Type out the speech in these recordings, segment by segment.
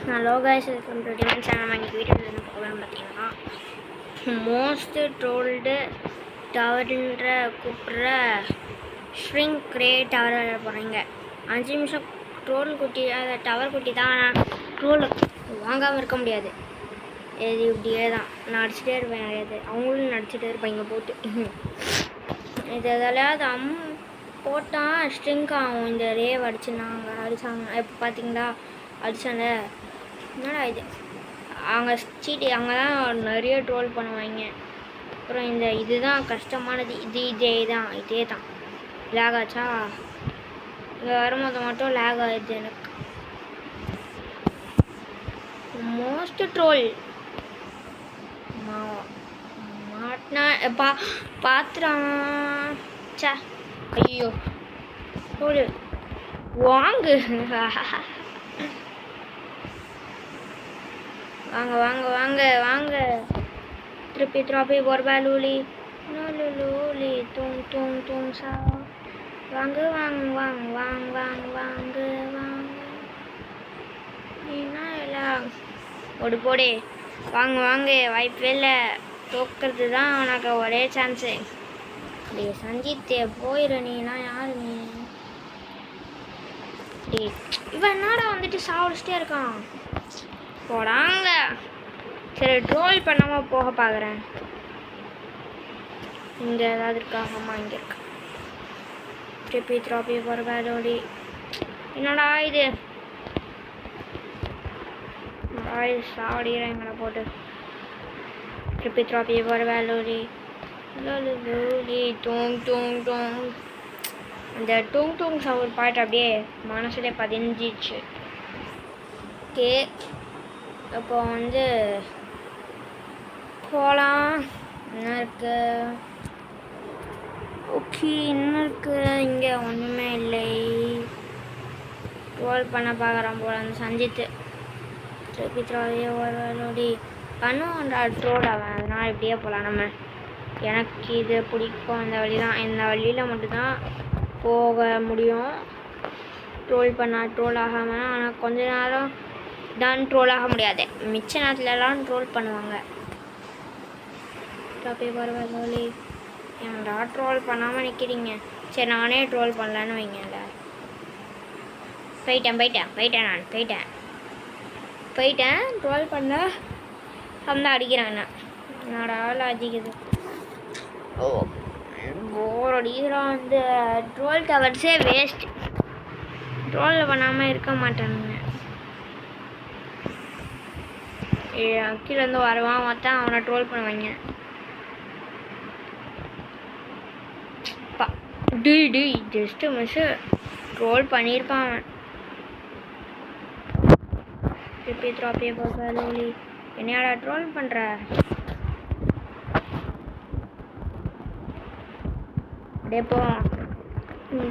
Hello guys, welcome to டிமன் channel. இன்னைக்கு வீடியோவில் என்ன பார்க்கலாம் பார்த்தீங்கன்னா, மோஸ்ட் ட்ரோல்டு டவர்ன்ற கூப்பிட்ற ஷ்ரிங்க் ரே டவர் போகிறீங்க. 5 நிமிஷம் ட்ரோல் குட்டி, அதை டவர் குட்டி தான். ஆனால் ட்ரோல் வாங்காமல் இருக்க முடியாது. இது இப்படியே தான் நான் அடிச்சுட்டே இருப்பேன். அது அவங்களும் நடிச்சுட்டே இருப்பாங்க போட்டு. இது எதாலையாவது போட்டால் ஸ்ட்ரிங்க் ஆகும். இந்த ரேவ் அடிச்சாங்க இப்போ பார்த்தீங்களா, அடிச்சாங்க. என்னடா இது, அவங்க சீட்டி அங்கே தான் நிறைய ட்ரோல் பண்ணுவாங்க. அப்புறம் இதுதான் கஷ்டமானது. இதே தான் லேக் ஆச்சா. இங்கே வரும்போது மட்டும் லேக் ஆகிடுது எனக்கு. மோஸ்ட் ட்ரோல் மாட்டினா பாத்திரம். சே, ஐயோ ட்ரோல் வாங்கு. வாங்க வாங்க வாங்க வாங்க. திருப்பி பொர்பாலூலி லூலி தூங் தூங் தூங் சா. வாங்க வாங்க வாங்க வாங்க வாங்க வாங்க வாங்க. என்ன எல்லாம் போடு வாங்க வாங்க. வாய்ப்பே இல்லை, தோக்கிறது தான் உனக்கு ஒரே சான்ஸு. டே சஞ்சித்தே போயிரு. நீனா யாரு நீ? டே இவன் என்னடா வந்துட்டு சாப்பிடுச்சிட்டே இருக்கான். போடாங்க. சரி, ட்ரோல் பண்ணாமல் போக பார்க்குறேன். இங்கே ஏதாவது இருக்கா? ஆமாம், இங்கே இருக்கா. திருப்பி போகிற வேலோடி. என்னடா இது சாவடிக்கிறேன் எங்களை போட்டு. திருப்பி போகிற வேலோடி லோலி டூங் டூங் டூங். அந்த டூங் டூங் சவுண்ட் பாட்டு அப்படியே மனசுலேயே பதிஞ்சிச்சு. ஓகே, அப்போ போகலாம். என்ன இருக்கு? ஓகே, என்ன இருக்கு இங்கே? ஒன்றுமே இல்லை. ட்ரோல் பண்ண பார்க்குறான் போல அந்த சஞ்சித்து. திருப்பி ஒரு பண்ணுவான்டா ட்ரோல் அவன். அதனால் இப்படியே போகலாம் நம்ம. எனக்கு இது பிடிக்கும். இந்த வழி தான், இந்த வழியில் மட்டும்தான் போக முடியும். ட்ரோல் ஆகாமல். ஆனால் கொஞ்ச நேரம் தான் ட்ரோல் ஆக முடியாது. மிச்ச நேரத்துலலாம் ட்ரோல் பண்ணுவாங்க. பரவாயில்ல, ஏன்டா ட்ரோல் பண்ணாமல் நிற்கிறீங்க? சரி, நானே ட்ரோல் பண்ணலான்னு வைங்கல்ல. போயிட்டேன் ட்ரோல் பண்ண. அந்த அடிக்கிறாங்க. என்னடா லாஜிக்குது. ஓ, போர் அடிக்கிறான். இந்த ட்ரோல் டவர்ஸே வேஸ்ட். ட்ரோல் பண்ணாமல் இருக்க மாட்டானுங்க. கீழேருந்து வருவான், மொத்தம் அவனை ட்ரோல் பண்ணுவாங்க. ஜஸ்ட்டு மிஸ்ஸு ட்ரோல் பண்ணியிருப்பான் அவன். திருப்பி போலி. என்னையாடா ட்ரோல் பண்ணுற? அப்படியே போ.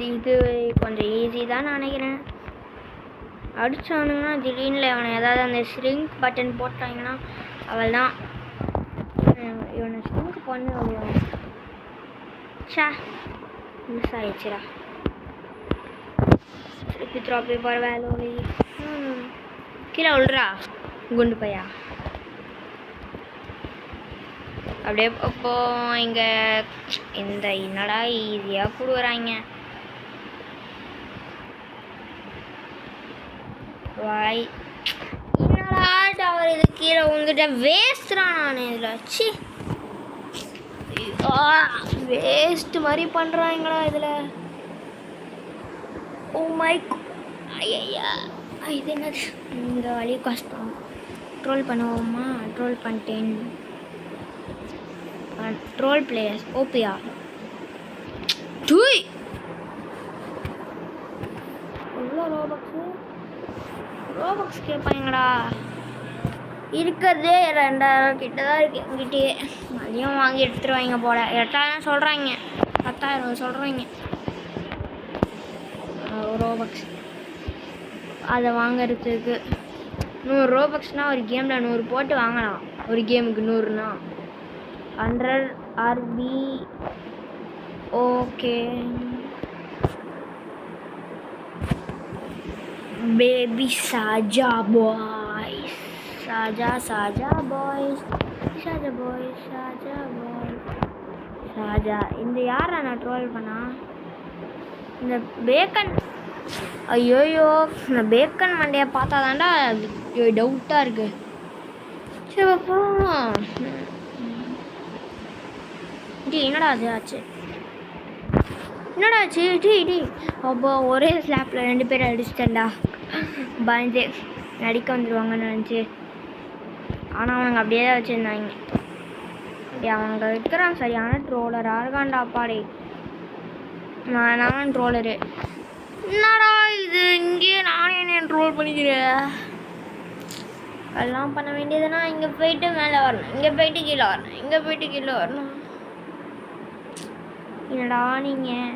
இது கொஞ்சம் ஈஸி தான் நினைக்கிறேன். அடித்தானுங்கன்னா திடீர்னு அவனை ஏதாவது அந்த ஷ்ரிங்க் பட்டன் போட்டாங்கன்னா அவள் தான். இவனை ஷ்ரிங்க் பண்ண அவ்வளோ. சே, மிஸ் ஆயிடுச்சுடா. திருப்பி போகிற வேலை. கீழே விழுறா குண்டு பையா. அப்படியே இப்போ இங்கே இந்த என்னடா ஈஸியாக கொடுக்குறாங்க. வாய் என்னடா டவர் இது கீழே விழுந்துட்டேன். வேஸ்ட்றான் நான் இதில். சி, வேஸ்ட் மாதிரி பண்ணுறாங்களா இதில். ஓ மை, ஐயா இது என்னது? இந்த வழி கஷ்டம். ட்ரோல் பண்ணுவோமா? ட்ரோல் பண்ணிட்டேன். ட்ரோல் பிளேயர்ஸ் ஓபியா. எவ்வளோ ரோபக்ஸ் கேட்பாங்கடா. இருக்கிறதே 2000 கிட்ட தான் இருக்கு எங்கிட்டே. அதையும் வாங்கி எடுத்துருவாங்க போல. 8000 சொல்கிறாங்க, 10,000 சொல்கிறாங்க ரோபக்ஸ். அதை வாங்கிறதுக்கு 100 ரோபக்ஸ்னால் ஒரு கேமில் 100 போட்டு வாங்கலாம். ஒரு கேமுக்கு 100னா 100 RB. ஓகே, பேபி சாஜா பாய்ஸ், சாஜா சாஜா பாய்ஸ், சாஜா பாய்ஸ், சாஜா பாய்ஸ், சாஜா. இந்த யாரை நான் ட்ரோல் பண்ணா? இந்த பேக்கன். ஐயோயோ, இந்த பேக்கன் மண்டையை பார்த்தா தாண்டா டவுட்டாக இருக்கு. சிவப்பா டி, என்னடா அது ஆச்சு? என்னடா ஆச்சு? டி அப்போ ஒரே ஸ்லாப்பில் 2 பேரை அடிச்சிட்டேன்டா. பயந்து நடிக்க வந்துடுவாங்கன்னு நினச்சி. ஆனால் அவனுங்க அப்படியே தான் வச்சுருந்தாங்க. அவங்க இருக்கிறான் சரியான ட்ரோலர். ஆர்காண்டா பாடி நான் ட்ரோலரு. என்னடா இது, இங்கேயே நானே என்ன ட்ரோல் பண்ணிக்கிறேன். எல்லாம் பண்ண வேண்டியதுன்னா இங்கே போயிட்டு மேலே வரணும், இங்கே போயிட்டு கீழே வரணும், இங்கே போயிட்டு கீழே வரணும். என்னடா நீங்கள்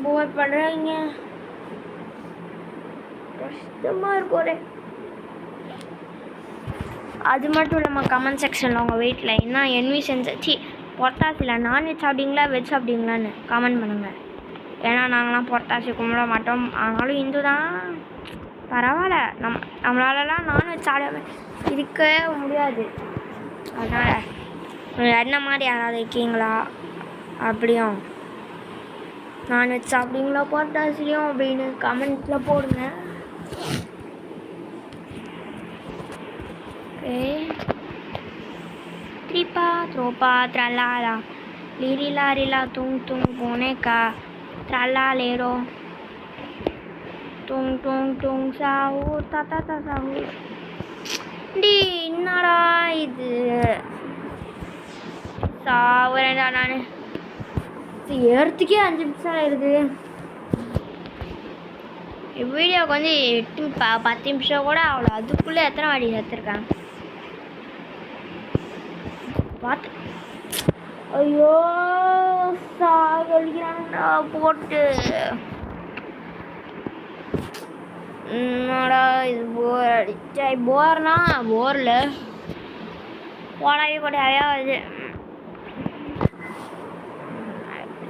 போர் பண்ணுறீங்க? கஷ்டமாக இருக்கும். அது மட்டும் இல்லாமல் கமெண்ட் செக்ஷனில் உங்கள் வீட்டில் என்ன என்வி செஞ்சாச்சு பொட்டாசியில் நான்வெஜ் சாப்பிட்டீங்களா வெஜ் சாப்பிட்டீங்களான்னு கமெண்ட் பண்ணுங்கள். ஏன்னா நாங்களாம் பொட்டாசி கும்பிட மாட்டோம். ஆனாலும் இந்து தான், பரவாயில்ல. நம்மளாலலாம் நான்வெஜ் சாப்பிடாம இருக்கவே முடியாது. அதனால் என்ன மாதிரி யாராவது இருக்கீங்களா அப்படியும் நான்வெஜ் சாப்பிட்டீங்களா பொட்டாசியும் அப்படின்னு கமெண்ட்டில் போடுங்க. Tripa, tropa, tralala, lirila, rila, tung, tung, boneka, tralalero, tung, tung, tung, sahur, tata, sahur. டி, என்னடா இது? சாவுறேன்டா நான். ஏறத்துக்கே 5 நிமிஷம் ஆயிடுது. வீடியோவுக்கு வந்து 10 நிமிஷம் கூட அவ்வளோ. அதுக்குள்ளே எத்தனை வாடி சேர்த்துருக்காங்க பார்த்து. ஐயோ, சாகடிக்கிறான்டா போட்டு. என்னடா இது போர் அடிச்சா? போர்னா போரில் போடாவே கொடையாவே வருது.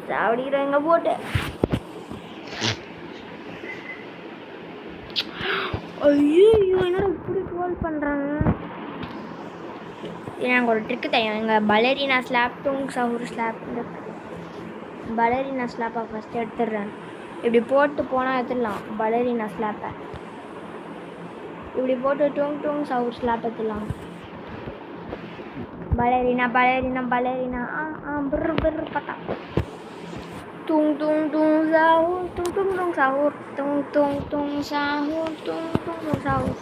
சாவடிக்கிறாங்க போட்டு. ஐயோ, என்னடா இப்படி ட்ரோல் பண்ணுறாங்க? எனக்கு ஒரு ட்ரிக்கு தெரியும். எங்கள் பலரினா ஸ்லாப் டூங் சவுர் ஸ்லாப், இந்த பலரினா ஸ்லாப்பை ஃபஸ்ட்டு எடுத்துடுறேன். இப்படி போட்டு போனால் எடுத்துடலாம். பலரினா ஸ்லாப்பை இப்படி போட்டு டூங் டூங் சவுர் ஸ்லாப் எடுத்துடலாம். பலரினா பலரினா பலரினா பிரு பிரு பட்டா tung tung tung sahur tung tung tung sahur tung tung tung sahur tung tung tung sahur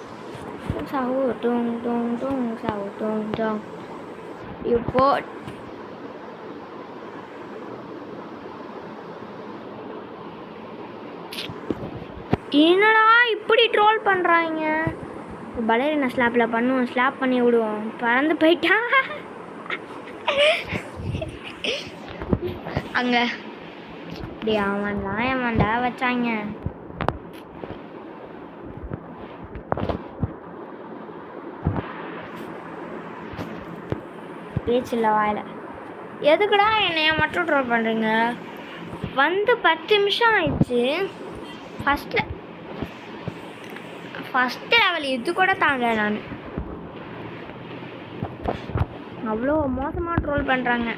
tung sahur tung tung tung sahur tung tung. இப்போ என்னடா இப்படி ட்ரோல் பண்ணுறாங்க? பலரினா ஸ்லாப்பில் பண்ணுவோம், ஸ்லாப் பண்ணி விடுவோம். பறந்து போயிட்டா அங்கே. அப்படி அவன்லாம் ஏமாண்டா வச்சாங்க. பேச்சில்ல வாயில. எதுக்குடா என்னைய மட்டும் ட்ரோல் பண்ணுறீங்க? வந்து 10 நிமிஷம் ஆயிடுச்சு. ஃபஸ்ட்டு லெவல் இது கூட தாங்க. நான் அவ்வளோ மோசமாக ட்ரோல் பண்ணுறாங்க.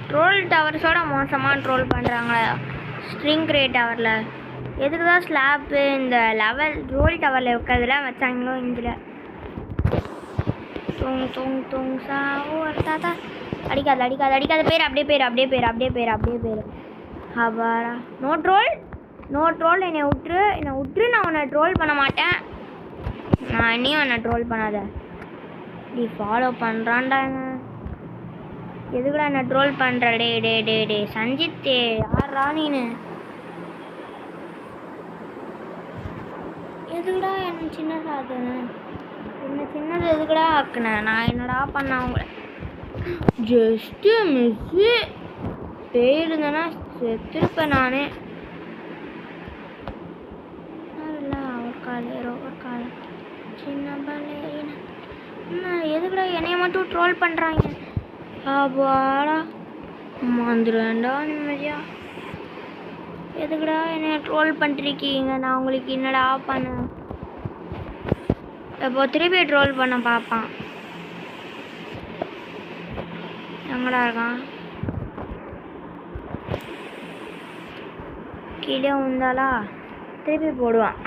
ட்ரோல் டவர்ஸோட மோசமாக ட்ரோல் பண்ணுறாங்க. ஸ்ட்ரிங் கிரே டவரில் எதுக்கு தான் ஸ்லாப்பு இந்த லெவல் ரோல் டவரில் வைக்கிறதுலாம் வச்சாங்களோ இதில். தூங் தூங் தூங் சா ஒரு தாத்தா. அடிக்காது அடிக்காது அடிக்காத பேர் அப்படியே பேர் அப்படியே பேர் அப்படியே பேர் அப்படியே பேர். அப்பாடா, நோ ட்ரோல். என்னை விட்டுரு. நான் உன்னை ட்ரோல் பண்ண மாட்டேன். நான் இன்னும் என்னை ட்ரோல் பண்ணாத. நீ ஃபாலோ பண்ணுறான்டா. எதுக்குடா என்ன ட்ரோல் பண்ணுற? டே சஞ்சித்தே, யாரா நீனு? எதுக்குடா என்ன சின்னதாக ஆக்குன? என்ன சின்னது எதுக்குடா ஆக்குனேன்? நான் என்னடா பண்ண அவங்கள? Just miss. போயிருந்தேன்னா செத்துருப்பேன் நானே. ஒரு கால சின்ன பலேனா எதுக்குடா என்னைய மட்டும் ட்ரோல் பண்ணுறாங்க? அப்பாடா, வந்துடுவேன்டா நிம்மதியா. எதுக்குடா என்ன ட்ரோல் பண்ணிருக்கீங்க? நான் உங்களுக்கு என்னடா பண்ணேன்? இப்போ திருப்பி ட்ரோல் பண்ண பார்ப்பான். எங்கடா இருக்கான்? கீழே வந்தாலா திருப்பி போடுவான்.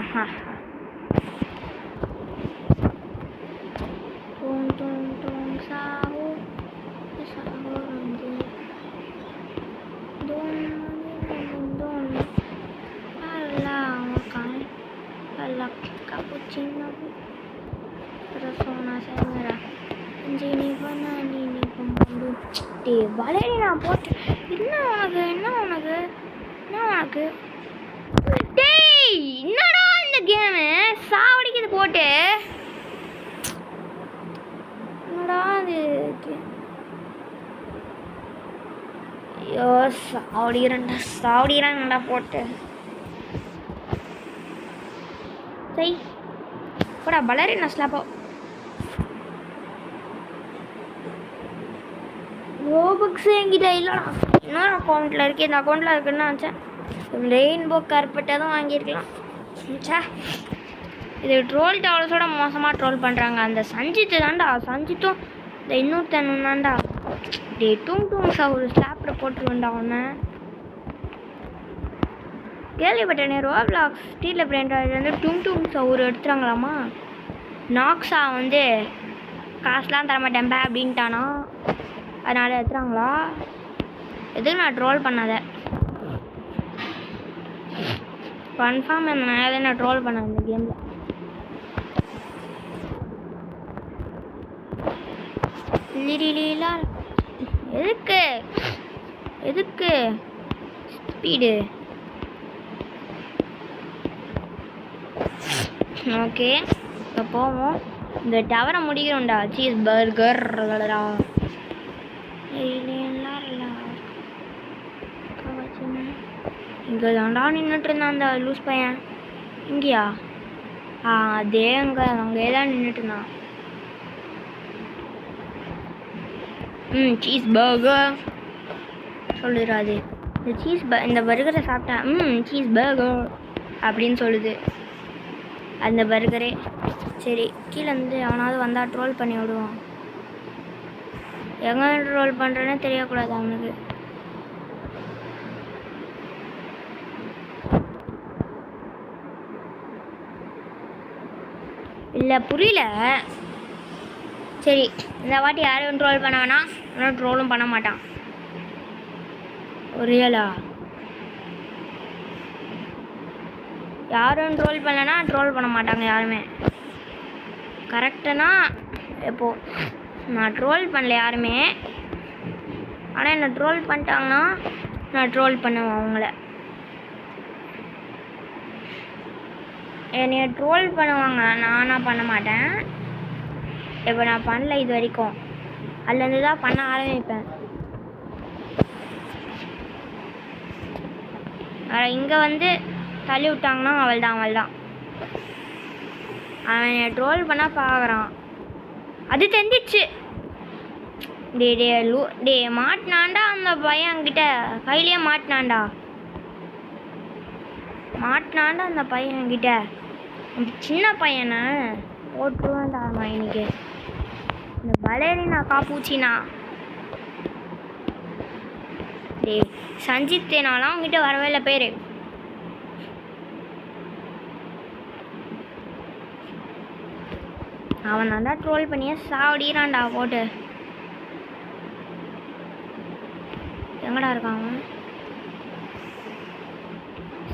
tung tung tung sahur sahur don don ala makan ala cappuccino persona saya merah ini banana ini pembantu deh balik நான் போட்டு என்ன உனக்கு டேய் என்னடா இந்த கேம் சாவடிக்குது போட்டு என்னடா இது ஐயோ சாவடிக்கிறான்டா போட்டு சரி போடா பலரி நஸ்லாப்போ ரோபக்ஸ் என்கிட்ட இல்லைடா இன்னொரு அக்கௌண்ட்டில் இருக்கு இந்த அக்கௌண்ட்டில் இருக்குன்னு நினச்சேன் ரெயின்போ கார்பெட்டை தான் வாங்கியிருக்கலாம். சே இது ட்ரோல் டவர்ஸோட மோசமாக ட்ரோல் பண்ணுறாங்க. அந்த சஞ்சித்து தான்டா சஞ்சித்தும் இந்த இன்னொருத்தனும் தான்டா டே டூங் டூங் சவுரு ஸ்லாப்பில் போட்டுருவேன்டா ஒன்று கேள்விப்பட்டேனே. ரோப்ளாக்ஸ் ஸ்டீலில் பிராண்ட் வந்து டூங் டூங் சவுரு எடுத்துறாங்களாமா. நாக்ஸா வந்து காசுலாம் தரமாட்டேன்பா அப்படின்ட்டானா அதனால் எடுத்துறாங்களா? எதுக்கு நான் ட்ரோல் பண்ணாத கன்ஃபார்ம் நான் என்ன ட்ரோல் பண்ணேன் இந்த கேமில். எதுக்கு ஸ்பீடு? ஓகே இப்போ போவோம். இந்த டவரை முடிக்கிறோம்டா. சீஸ் பர்கர் இங்கே தான்டா நின்றுட்டு இருந்தான் அந்த லூஸ் பையன். இங்கேயா? அதே அங்கே தான் நின்றுட்டு இருந்தான். சீஸ் பர்கர் சொல்லுறாது. இந்த பர்கரை சாப்பிட்டா சீஸ் பர்கர் அப்படின்னு சொல்லுது அந்த பர்கரே. சரி கீழே வந்து அவனாவது வந்தால் ட்ரோல் பண்ணி விடுவான். எங்கே ட்ரோல் பண்ணுறேன்னே தெரியக்கூடாது அவனுக்கு. இல்லை புரியல. சரி இந்த வாட்டி யாரும் ட்ரோல் பண்ண வேணாம். ஆனால் ட்ரோலும் பண்ண மாட்டான். ரியலா? யாரும் ட்ரோல் பண்ணலன்னா ட்ரோல் பண்ண மாட்டாங்க யாருமே. கரெக்டுனா இப்போது நான் ட்ரோல் பண்ணல யாருமே. ஆனால் என்னை ட்ரோல் பண்ணிட்டாங்கன்னா நான் ட்ரோல் பண்ணுவேன் அவங்கள. என்னைய ட்ரோல் பண்ணுவாங்க, நானாக பண்ண மாட்டேன். இப்போ நான் பண்ணல இது வரைக்கும். அதுலேருந்து தான் பண்ண ஆரம்பிப்பேன். இங்கே வந்து தள்ளி விட்டாங்கன்னா அவள் தான் அவன் என்னை ட்ரோல் பண்ண பார்க்குறான். அது தெரிஞ்சிச்சு. டே மாட்டினான்டா அந்த பையன்கிட்ட. கையிலேயே மாட்டினான்டா அந்த பையன்கிட்ட. அந்த சின்ன பையனை போட்டுருவேன்டா நான் இன்னைக்கு. இந்த பலேரினா காப்பூச்சினா டே சஞ்சித்தேனாலாம் அவங்ககிட்ட வரவே இல்லை பேர். அவன் நல்லா ட்ரோல் பண்ணியே சாவடிக்கிறான்டா போட்டு. எங்கடா இருக்கான் அவன்?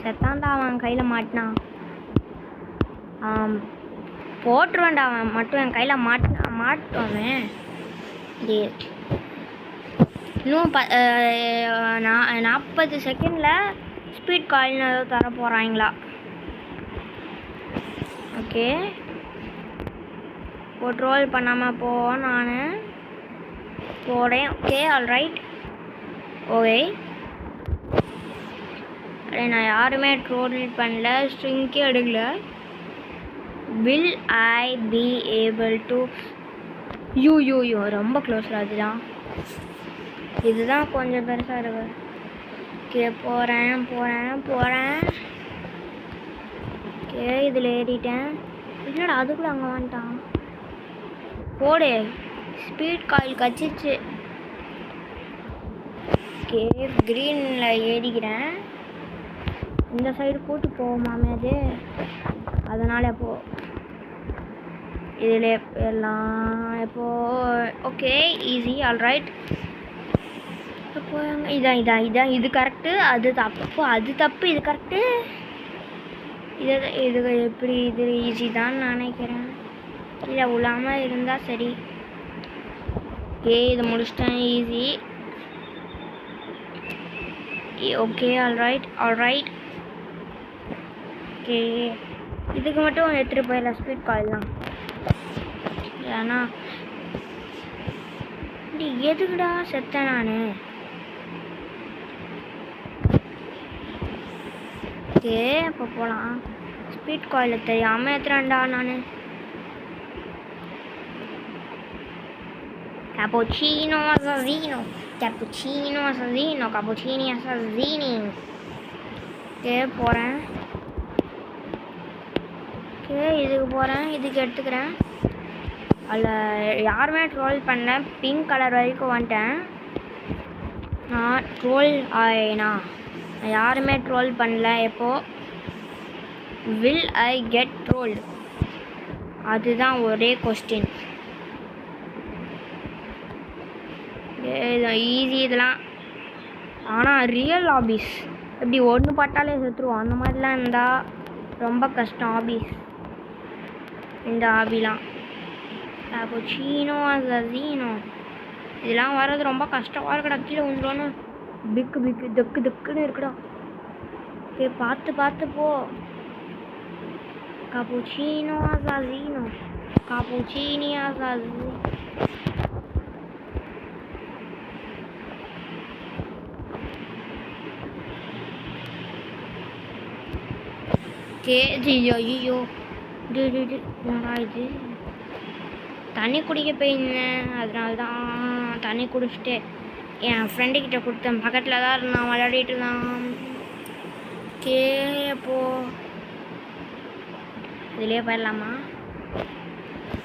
செத்தான்டா அவன் கையில் மாட்டினான். போட்டுருவேன்டா அவன் மட்டும் என் கையில் மாட்டுவான். டே இன்னும் 40 செகண்டில் ஸ்பீட் கால்னு ஏதோ தர போகிறாங்களா? ஓகே ட்ரோல் பண்ணாமல் போவோம். நான் போகிறேன். Okay alright okay. நான் யாருமே ட்ரோல் பண்ணல, ஸ்ட்ரிங்கே எடுக்கல. Will I be able to you ரொம்ப க்ளோஸ் ராஜுதான். இதுதான் கொஞ்சம் பெருசாக இருக்கு. ஓகே போகிறேன். ஓகே இதில் ஏறிட்டேன். என்னடா அதுக்குள்ளே அங்கே வந்துட்டான். போடு, ஸ்பீட் காயில் கச்சிச்சு. ஓகே க்ரீனில் ஏறிக்கிறேன். இந்த சைடு கூட்டு போவோமாமே அது, அதனால் எப்போ இதில் எல்லாம் எப்போ ஓகே ஈஸி. ஆல்ரைட். இப்போ இதான் இது கரெக்டு, அது தப்பு, அது தப்பு, இது கரெக்டு. இது எப்படி இது ஈஸி தான் நினைக்கிறேன். கீழே விழாமல் இருந்தால் சரி. ஓகே இதை முடிச்சிட்டேன். ஈஸி. Okay alright. ஓகே இதுக்கு மட்டும் எடுத்துகிட்டு போயிடலாம் ஸ்பீட் காயில் தான். ஏன்னா எதுக்குடா செத்தேன் நான். ஓகே இப்போ போகலாம். ஸ்பீட் காயில் தெரியாமல் ஏற்றுறேன்டா நான். Cappuccino assassino. Cappuccini assassini. Okay போகிறேன். ஓகே இதுக்கு போகிறேன். இதுக்கு எடுத்துக்கிறேன். அதில் யாருமே ட்ரோல் பண்ணல. பிங்க் கலர் வரைக்கும் வந்துட்டேன். நான் ட்ரோல் ஆயினா யாருமே ட்ரோல் பண்ணல. எப்போது வில் ஐ கெட் ட்ரோல்டு, அதுதான் ஒரே கொஸ்டின். ஈஸி இதெல்லாம். ஆனால் ரியல் ஹாபீஸ் இப்படி ஒன்று பட்டாலே செத்துருவோம். அந்த மாதிரிலாம் இருந்தால் ரொம்ப கஷ்டம் ஹாபீஸ். இந்த ஹாபிலாம் கேப்புச்சினோ அசாசினோ இதெல்லாம் வர்றது ரொம்ப கஷ்டமாக இருக்குடா. கீழே வந்துடுவோன்னு பிக்கு தெக்குன்னு இருக்குடா. ஓகே பார்த்து போ. கேப்புச்சினோ அசாசினோ கேப்புச்சினி அசாசி. ஐயோ என்னடா இது. தண்ணி குடிக்க போயிருந்தேன், அதனால தான் தண்ணி குடிச்சிட்டு என் ஃப்ரெண்டுக்கிட்ட கொடுத்தேன். பக்கத்தில் தான் இருந்தான், விளையாடிட்டு இருந்தான். ஓகே அப்போது இதுலேயே போயிடலாமா?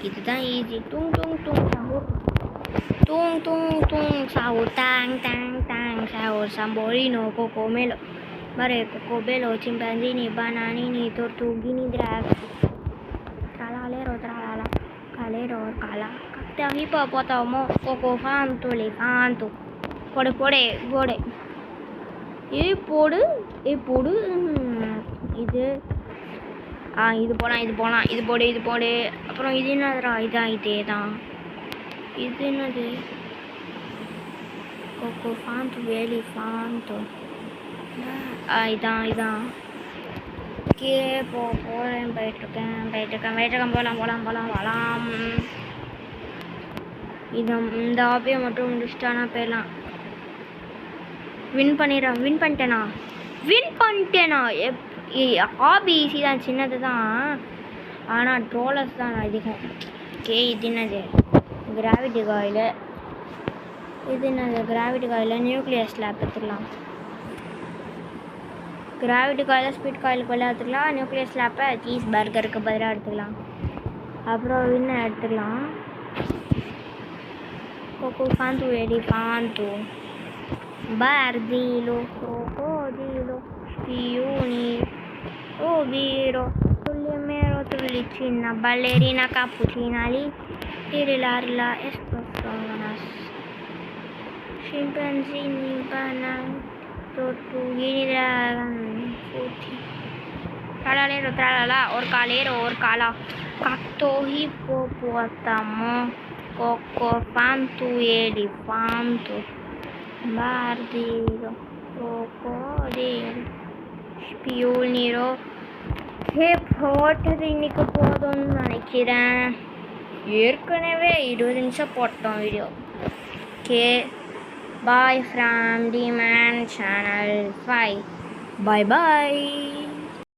இதுதான் easy. தூங் sahur tang sahur sambolino cocomelo mare cocobello chimpanzini bananini tortughini giraffe tralalero tralala calero cala capta hippopotamu cocofanto elefanto போடு போடு இது இது போலாம் இது போடு. அப்புறம் இது என்னதுடா? இதே தான். இது என்னது? கோகோஃபான்ட் வேலிஃபான்ட்டோ இதான். ஓகே போகிறேன். போயிட்டுருக்கேன். போகலாம். இந்த ஹாபியை மட்டும் முடிச்சிட்டானா போயிடலாம். வின் பண்ணிட்டேனா? ஹாபி ஈஸி தான், சின்னது தான். ஆனால் ட்ரோலர்ஸ் தான் அதிகம். ஓகே இது என்னது? Gravity coil. நியூக்ளியஸ் லேப் எடுத்துக்கலாம். கிராவிட்டி காயில் ஸ்பீட் காயிலுக்கு பதிலாக எடுத்துக்கலாம். நியூக்ளியஸ் லேப்பை சீஸ் பர்கருக்கு பதிலாக எடுத்துக்கலாம். அப்புறம் இன்னும் எடுத்துக்கலாம். கோகோஃபான்ட்டு எலிஃபான்ட்டு Bardilo, crocodilo, spioni, oviro, tullimero, tullicina, ballerina, cappuccina, lì, irilarla, espossonas, scimpanzini, banani, tortughini, futi, tralalero, tralala, orcala, cacto, hippopotamo, cocofanto, elefanto, Bardilo, crocodilo, spioniero. போட்டது இன்னைக்கு போதும்னு நினைக்கிறேன். ஏற்கனவே 20 நிமிஷம் போட்டோம் வீடியோ. ஓகே பாய் ஃப்ரம் டிமேன் சேனல் 5. பாய்